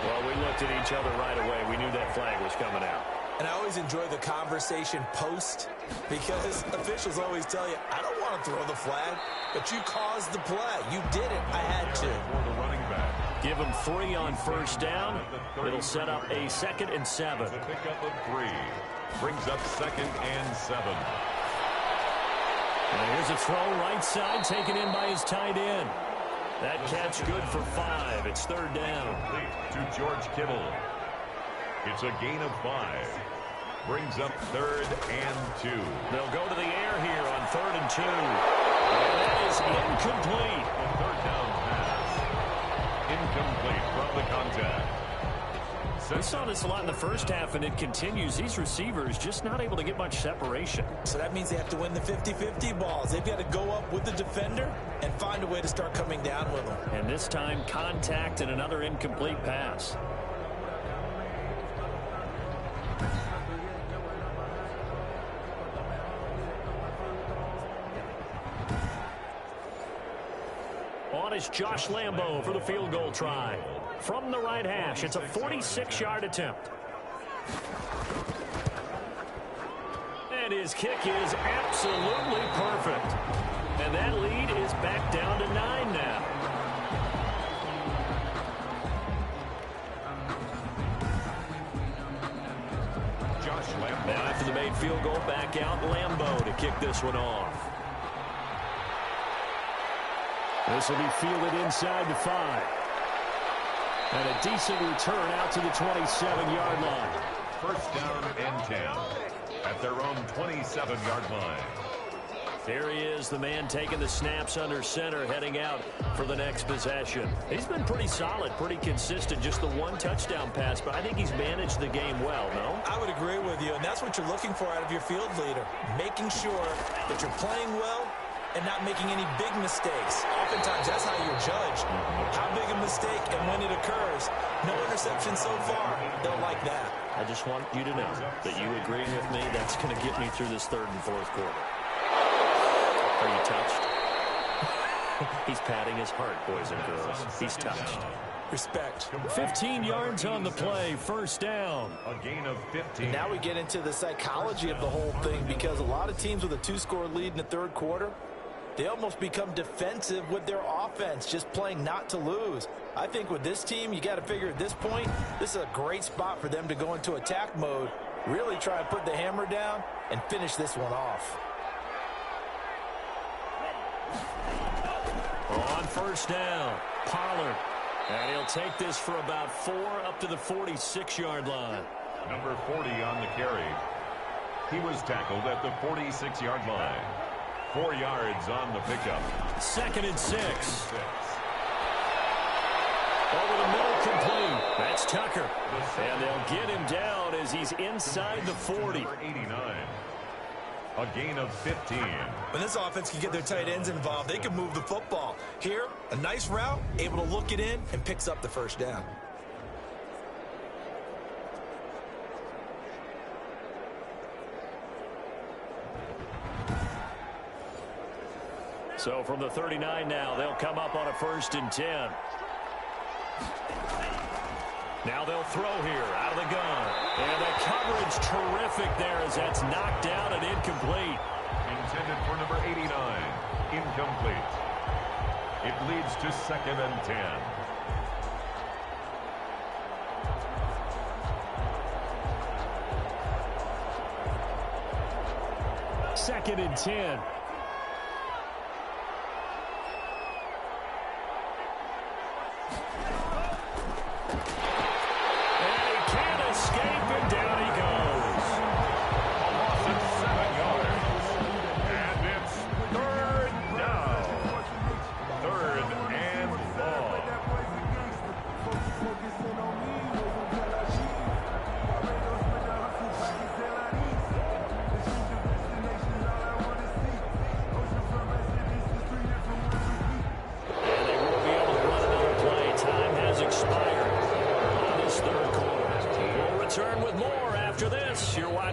Speaker 1: Well, we looked at each other right away. We knew that flag was coming out.
Speaker 2: And I always enjoy the conversation post because officials always tell you, I don't want to throw the flag, but you caused the play. You did it. I had to.
Speaker 3: For the running back.
Speaker 1: Give him 3 on 1st down. It'll set up a 2nd and 7.
Speaker 3: The pickup of 3. Brings up 2nd and 7.
Speaker 1: And here's a throw right side taken in by his tight end. That catch good for 5. It's 3rd down.
Speaker 3: To George Kittle. It's a gain of 5. Brings up 3rd and 2.
Speaker 1: They'll go to the air here on 3rd and 2. And that is incomplete.
Speaker 3: The 3rd down pass. Incomplete from the contact.
Speaker 1: We saw this a lot in the first half, and it continues. These receivers just not able to get much separation.
Speaker 2: So that means they have to win the 50-50 balls. They've got to go up with the defender and find a way to start coming down with them.
Speaker 1: And this time, contact and another incomplete pass. On is Josh Lambo for the field goal try. From the right hash, it's a 46-yard attempt. And his kick is absolutely perfect. And that lead is back down to 9 now.
Speaker 3: Josh Lambo.
Speaker 1: Now after the made field goal, back out Lambo to kick this one off. This will be fielded inside the 5. And a decent return out to the 27-yard line.
Speaker 3: 1st down and 10 at their own 27-yard line.
Speaker 1: There he is, the man taking the snaps under center, heading out for the next possession. He's been pretty solid, pretty consistent, just the 1 touchdown pass, but I think he's managed the game well, no?
Speaker 2: I would agree with you, and that's what you're looking for out of your field leader, making sure that you're playing well and not making any big mistakes. Oftentimes, that's how you're judged. How big a mistake and when it occurs. No interception so far. They'll like that.
Speaker 1: I just want you to know that you agreeing with me, that's going to get me through this 3rd and 4th quarter. Are you touched? He's patting his heart, boys and girls. He's touched.
Speaker 2: Respect.
Speaker 1: 15 yards on the play, 1st down.
Speaker 3: A gain of 15.
Speaker 2: Now we get into the psychology of the whole thing because a lot of teams with a 2-score lead in the 3rd quarter, they almost become defensive with their offense, just playing not to lose. I think with this team, you got to figure at this point, this is a great spot for them to go into attack mode, really try and put the hammer down and finish this one off.
Speaker 1: On 1st down, Pollard. And he'll take this for about 4 up to the 46-yard line.
Speaker 3: Number 40 on the carry. He was tackled at the 46-yard line. 4 yards on the pickup.
Speaker 1: 2nd and 6. Over the middle, complete. That's Tucker. And they'll get him down as he's inside the 40.
Speaker 3: Number 89. A gain of 15.
Speaker 2: When this offense can get their tight ends involved, they can move the football. Here, a nice route, able to look it in, and picks up the 1st down.
Speaker 1: So from the 39 now, they'll come up on a 1st and 10. Now they'll throw here out of the gun. And the coverage terrific there as that's knocked down and incomplete.
Speaker 3: Intended for number 89. Incomplete. It leads to 2nd and 10.
Speaker 1: Second and 10.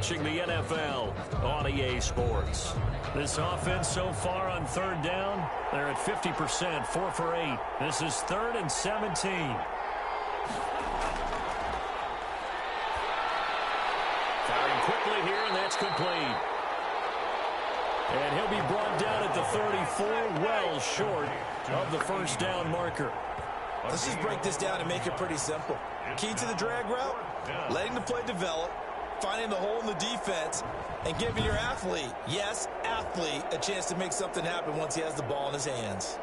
Speaker 1: watching the NFL on EA Sports. This offense so far on third down, they're at 50%, 4 for 8. This is 3rd and 17. Firing quickly here, and that's complete. And he'll be brought down at the 34, well short of the first down marker.
Speaker 2: Let's just break this down and make it pretty simple. Key to the drag route, letting the play develop, finding the hole in the defense, and giving your athlete, yes, athlete, a chance to make something happen once he has the ball in his hands.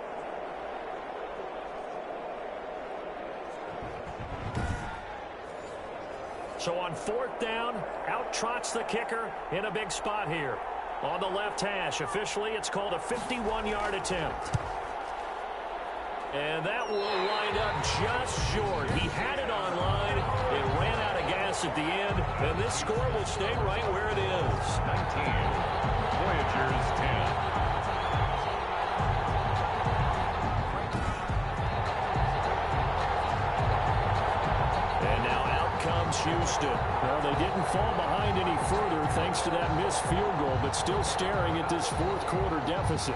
Speaker 1: So on 4th down, out trots the kicker in a big spot here. On the left hash, officially it's called a 51-yard attempt. And that will wind up just short. He had it on line. It ran out of gas at the end. And this score will stay right where it is.
Speaker 3: 19. Voyagers 10.
Speaker 1: Houston. Well, they didn't fall behind any further thanks to that missed field goal, but still staring at this 4th quarter deficit.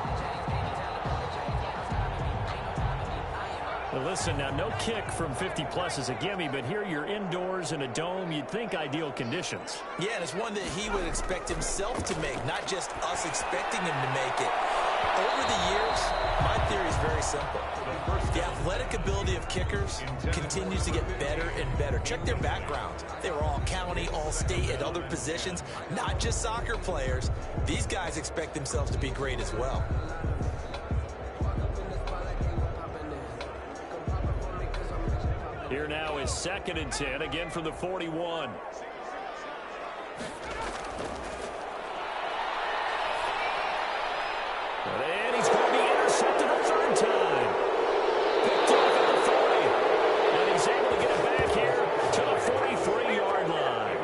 Speaker 1: Well, listen, now no kick from 50-plus is a gimme, but here you're indoors in a dome. You'd think ideal conditions.
Speaker 2: Yeah, and it's one that he would expect himself to make, not just us expecting him to make it. Over the years, my theory is very simple. The athletic ability of kickers continues to get better and better. Check their backgrounds. They were all county, all state, at other positions, not just soccer players. These guys expect themselves to be great as well.
Speaker 1: Here now is 2nd and 10, again from the 41. And he's going to be intercepted a 3rd time. Picked off at the 40. And he's able to get it back here to the 43-yard line.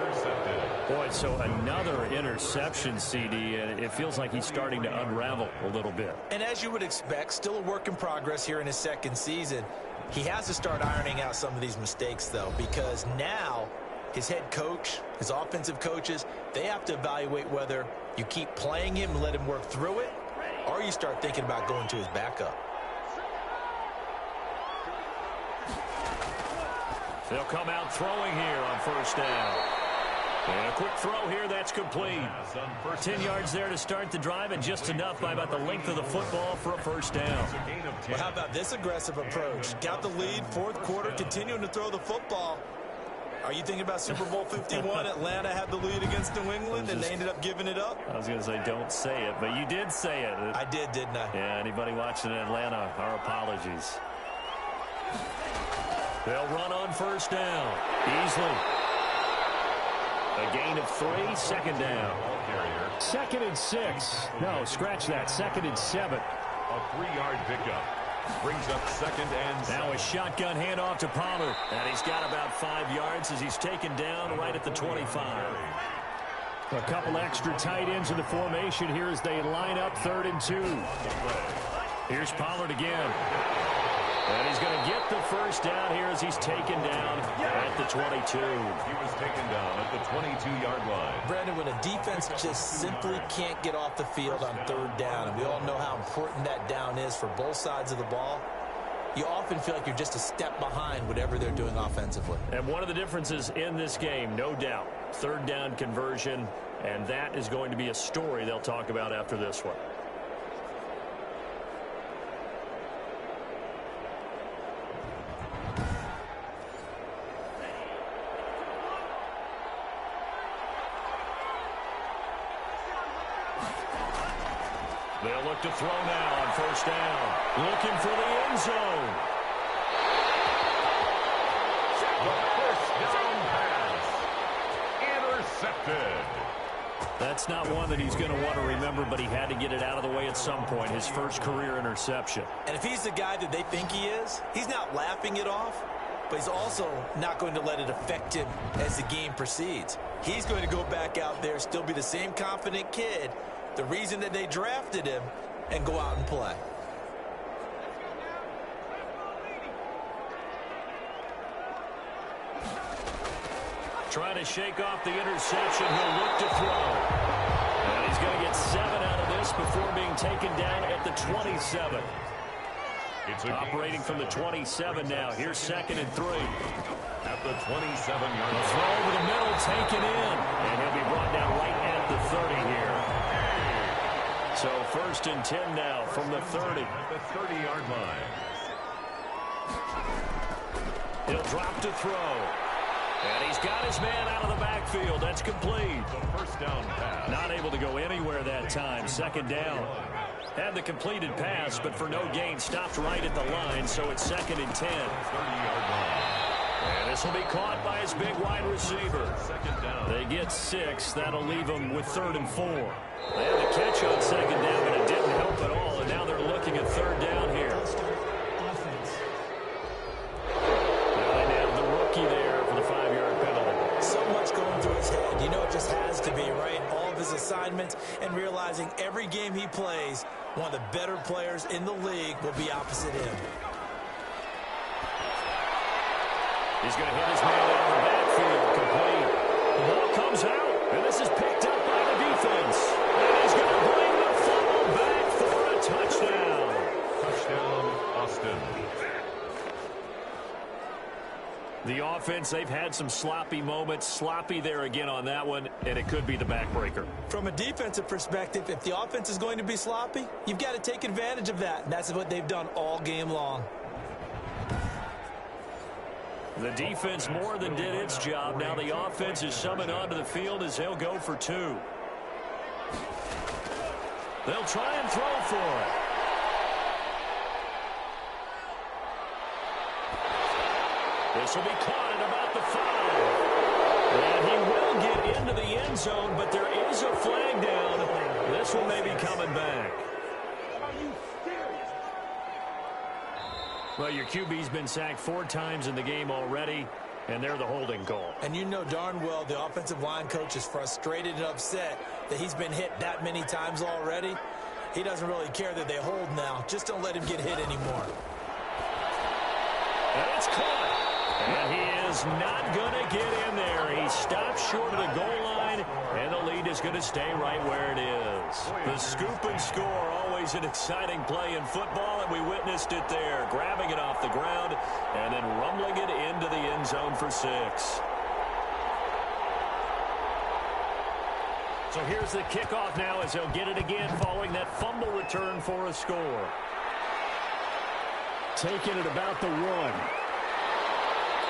Speaker 1: Boy, so another interception, CD, and it feels like he's starting to unravel a little bit.
Speaker 2: And as you would expect, still a work in progress here in his 2nd season. He has to start ironing out some of these mistakes, though, because now his head coach, his offensive coaches, they have to evaluate whether you keep playing him and let him work through it, or you start thinking about going to his backup.
Speaker 1: They'll come out throwing here on 1st down. And a quick throw here, that's complete. 10 yards there to start the drive, and just enough by about the length of the football for a 1st down.
Speaker 2: Well, how about this aggressive approach? Got the lead, 4th quarter, continuing to throw the football. Are you thinking about Super Bowl 51? Atlanta had the lead against New England, and they ended up giving it up?
Speaker 1: I was going to say, don't say it, but you did say it.
Speaker 2: I did, didn't I?
Speaker 1: Yeah, anybody watching in Atlanta, our apologies. They'll run on 1st down. Easily. A gain of 3, 2nd down. 2nd and 6. No, scratch that. 2nd and 7.
Speaker 3: A 3-yard pickup. Brings up 2nd and 7.
Speaker 1: Now a shotgun handoff to Pollard. And he's got about 5 yards as he's taken down right at the 25. A couple extra tight ends in the formation here as they line up 3rd and 2. Here's Pollard again. And he's going to get the 1st down here as he's taken down at the 22.
Speaker 3: He was taken down at the 22-yard line.
Speaker 2: Brandon, when a defense just simply can't get off the field on 3rd down, and we all know how important that down is for both sides of the ball, you often feel like you're just a step behind whatever they're doing offensively.
Speaker 1: And one of the differences in this game, no doubt, 3rd down conversion, and that is going to be a story they'll talk about after this one. They'll look to throw now on 1st down. Looking for the end zone.
Speaker 3: The 1st down pass. Intercepted.
Speaker 1: That's not one that he's going to want to remember, but he had to get it out of the way at some point. His first career interception.
Speaker 2: And if he's the guy that they think he is, he's not laughing it off, but he's also not going to let it affect him as the game proceeds. He's going to go back out there, still be the same confident kid, the reason that they drafted him, and go out and play.
Speaker 1: trying to shake off the interception. He'll look to throw. And he's going to get 7 out of this before being taken down at the 27. Operating from the 27 now. Here's 2nd and 3.
Speaker 3: At the 27-yard line.
Speaker 1: Throw over the middle, taken in. And he'll be brought down right at the 30 here. So 1st and 10 now from the 30.
Speaker 3: At the 30-yard line.
Speaker 1: He'll drop to throw. And he's got his man out of the backfield. That's complete.
Speaker 3: The first down pass.
Speaker 1: Not able to go anywhere that time. 2nd down. Had the completed pass, but for no gain, stopped right at the line, so it's 2nd and 10.
Speaker 3: 30-yard line.
Speaker 1: And this will be caught by his big wide receiver.
Speaker 3: 2nd down.
Speaker 1: They get 6. That'll leave them with 3rd and 4. They had the catch on 2nd down, but it didn't help at all, and now they're looking at 3rd down here. Now they have the rookie there for the 5-yard penalty.
Speaker 2: So much going through his head. You know it just has to be, right? All of his assignments and realizing every game he plays, one of the better players in the league will be opposite him.
Speaker 1: He's going to hit his man out of the backfield, complete. The ball comes out, and this is picked up by the defense. And he's going to bring the football back for a touchdown.
Speaker 3: Touchdown, Austin.
Speaker 1: The offense, they've had some sloppy moments. Sloppy there again on that one, and it could be the backbreaker.
Speaker 2: From a defensive perspective, if the offense is going to be sloppy, you've got to take advantage of that, and that's what they've done all game long.
Speaker 1: The defense more than did its job. Now the offense is summoned onto the field as they'll go for 2. They'll try and throw for it. This will be caught at about the 5. And he will get into the end zone, but there is a flag down. This one may be coming back. Well, your QB's been sacked 4 times in the game already, and they're the holding call.
Speaker 2: And you know darn well the offensive line coach is frustrated and upset that he's been hit that many times already. He doesn't really care that they hold now. Just don't let him get hit anymore.
Speaker 1: And it's caught. And he is not going to get in there. He stops short of the goal line, and the lead is going to stay right where it is. The scoop and score, always an exciting play in football, and we witnessed it there. Grabbing it off the ground and then rumbling it into the end zone for 6. So here's the kickoff now as they'll get it again following that fumble return for a score. Taking it about the 1.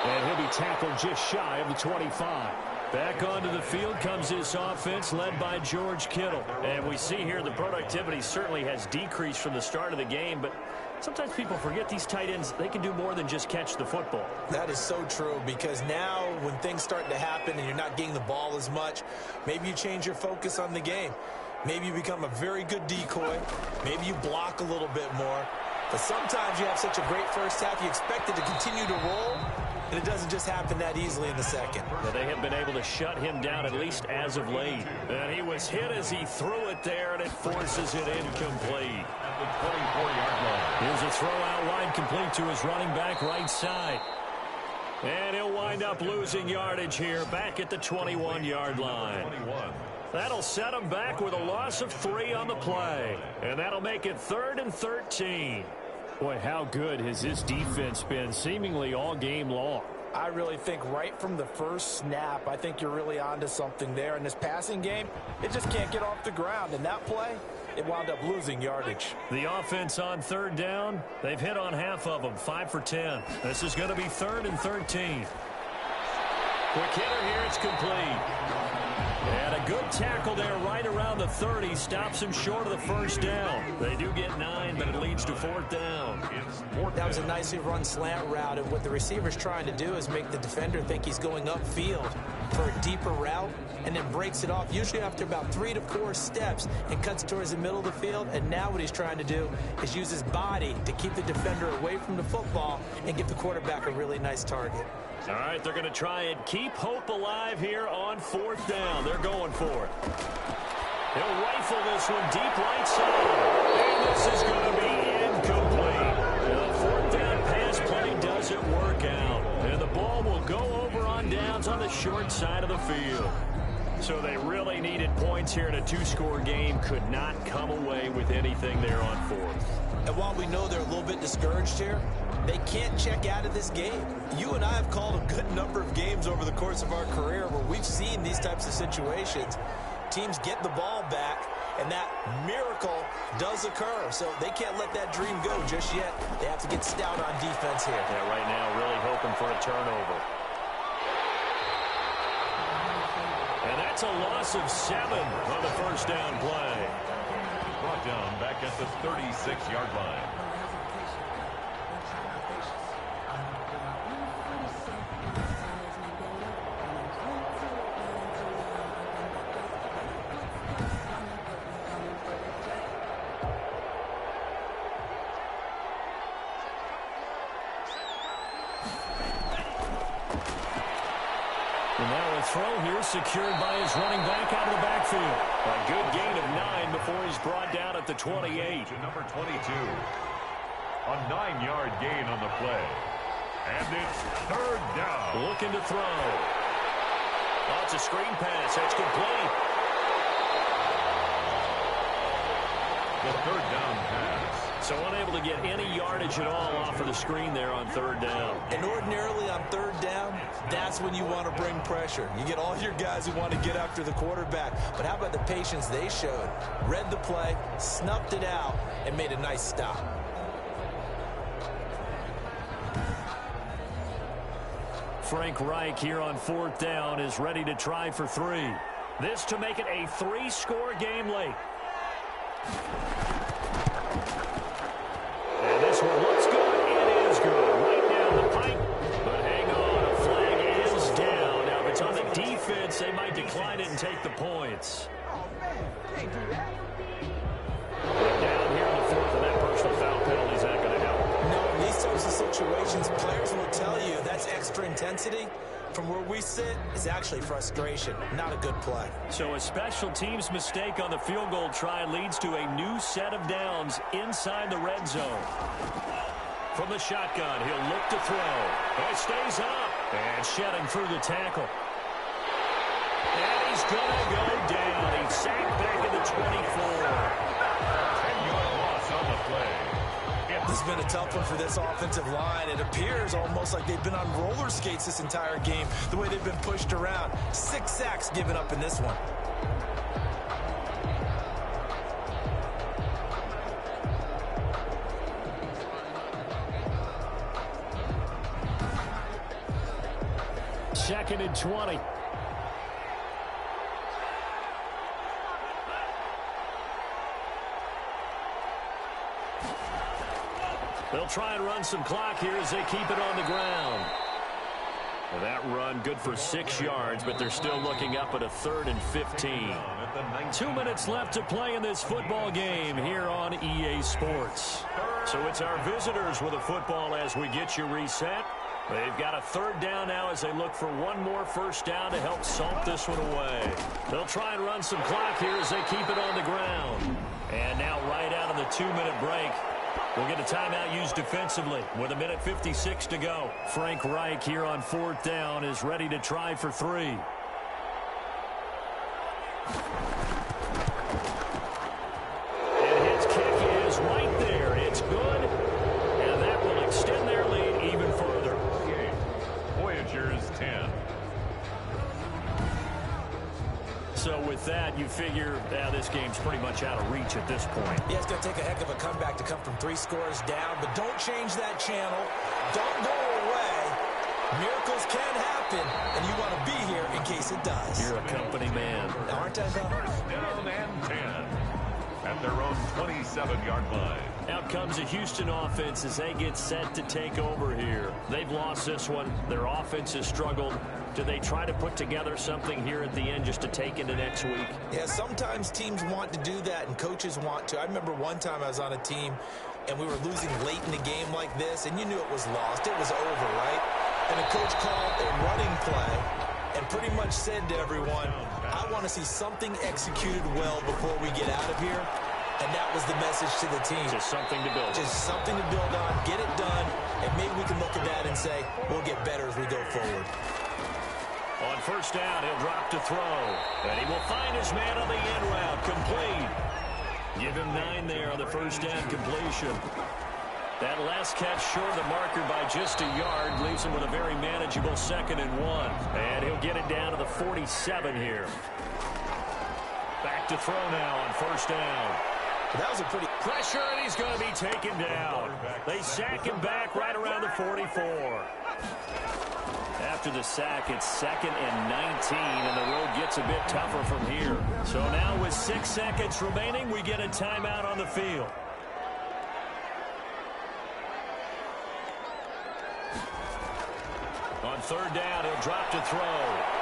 Speaker 1: And he'll be tackled just shy of the 25. Back onto the field comes this offense led by George Kittle. And we see here the productivity certainly has decreased from the start of the game, but sometimes people forget these tight ends, they can do more than just catch the football.
Speaker 2: That is so true, because now when things start to happen and you're not getting the ball as much, maybe you change your focus on the game. Maybe you become a very good decoy. Maybe you block a little bit more. But sometimes you have such a great first half, you expect it to continue to roll, and it doesn't just happen that easily in the second.
Speaker 1: Well, they have been able to shut him down, at least as of late. And he was hit as he threw it there, and it forces it incomplete.
Speaker 3: At the 24-yard line.
Speaker 1: Here's a throw out wide, complete to his running back right side. And he'll wind up losing yardage here, back at the 21-yard line.
Speaker 3: 21.
Speaker 1: That'll set him back with a loss of 3 on the play. And that'll make it 3rd and 13. Boy, how good has this defense been seemingly all game long?
Speaker 2: I really think right from the first snap, I think you're really onto something there. In this passing game, it just can't get off the ground. And that play, it wound up losing yardage.
Speaker 1: The offense on 3rd down, they've hit on half of them, 5 for 10. This is going to be 3rd and 13. Quick hitter here, it's complete. And a good tackle there right around the 30. Stops him short of the first down. They do get 9, but it leads to 4th down.
Speaker 2: That was a nicely run slant route, and what the receiver's trying to do is make the defender think he's going upfield for a deeper route, and then breaks it off, usually after about 3 to 4 steps, and cuts towards the middle of the field. And now what he's trying to do is use his body to keep the defender away from the football and give the quarterback a really nice target.
Speaker 1: All right, they're going to try and keep hope alive here on 4th down. They're going for it. He'll rifle this one deep right side. And this is going to be incomplete. The 4th down pass play doesn't work out. And the ball will go over on downs on the short side of the field. So they really needed points here in a two-score game. Could not come away with anything there on fourth.
Speaker 2: And while we know they're a little bit discouraged here, they can't check out of this game. You and I have called a good number of games over the course of our career where we've seen these types of situations. Teams get the ball back, and that miracle does occur. So they can't let that dream go just yet. They have to get stout on defense here.
Speaker 1: Yeah, right now really hoping for a turnover. And that's a loss of 7 on the first down play.
Speaker 3: Brought down back at the 36-yard line.
Speaker 1: And now a throw here secured by his running back out of the backfield. A good gain of 9 before he's brought down at the 28.
Speaker 3: To number 22. A 9-yard gain on the play. And it's third down.
Speaker 1: Looking to throw. Oh, it's a screen pass. That's complete.
Speaker 3: The third down pass.
Speaker 1: So unable to get any yardage at all off of the screen there on third down.
Speaker 2: And ordinarily on third down, that's when you want to bring pressure. You get all your guys who want to get after the quarterback. But how about the patience they showed? Read the play, snuffed it out, and made a nice stop.
Speaker 1: Frank Reich here on fourth down is ready to try for 3. This to make it a 3-score game late. And this one looks good. It is good. Right down the pipe. But hang on. A flag is down. Now, if it's on the defense, they might decline it and take the points. Down here in the fourth, and that personal foul penalty is not going to help.
Speaker 2: No, in these types of situations, players will tell you that's extra intensity. From where we sit, is actually frustration. Not a good play.
Speaker 1: So a special teams mistake on the field goal try leads to a new set of downs inside the red zone. From the shotgun, he'll look to throw. It stays up. And shedding through the tackle. And he's going to go down. He's sacked back at the 24.
Speaker 3: 10-yard loss on the play.
Speaker 2: This has been a tough one for this offensive line. It appears almost like they've been on roller skates this entire game, the way they've been pushed around. 6 sacks given up in this one.
Speaker 1: Second and 20. They'll try and run some clock here as they keep it on the ground. Well, that run good for 6 yards, but they're still looking up at a 3rd and 15. 2 minutes left to play in this football game here on EA Sports. So it's our visitors with a football as we get you reset. They've got a 3rd down now as they look for one more first down to help salt this one away. They'll try and run some clock here as they keep it on the ground. And now right out of the 2-minute break, we'll get a timeout used defensively with 1:56 to go. Frank Reich here on 4th down is ready to try for 3. And his kick is right there. It's good. And that will extend their lead even further.
Speaker 3: Voyagers 10.
Speaker 1: So with that, you figure this game's pretty much out of reach at this point.
Speaker 2: Yeah, it's going to take a heck of a comeback to come from 3 scores down, but don't change that channel. Don't go away. Miracles can happen, and you want to be here in case it does.
Speaker 1: You're a company man.
Speaker 2: Aren't I, though?
Speaker 3: First down and 10 at their own 27-yard line.
Speaker 1: Out comes the Houston offense as they get set to take over here. They've lost this one. Their offense has struggled. Do they try to put together something here at the end just to take into next week?
Speaker 2: Yeah, sometimes teams want to do that and coaches want to. I remember one time I was on a team and we were losing late in the game like this, and you knew it was lost. It was over, right? And the coach called a running play and pretty much said to everyone, I want to see something executed well before we get out of here. And that was the message to the team.
Speaker 1: Just something to build on.
Speaker 2: Just something to build on, get it done, and maybe we can look at that and say, we'll get better as we go forward.
Speaker 1: On first down, he'll drop to throw. And he will find his man on the end route. Complete. Give him 9 there on the first down completion. That last catch short of the marker by just a yard leaves him with a very manageable 2nd and 1. And he'll get it down to the 47 here. Back to throw now on first down.
Speaker 2: That was a pretty
Speaker 1: Pressure, and he's going to be taken down. They sack him back right around the 44. After the sack, it's 2nd and 19, and the road gets a bit tougher from here. So now with 6 seconds remaining, we get a timeout on the field. On third down, he'll drop to throw.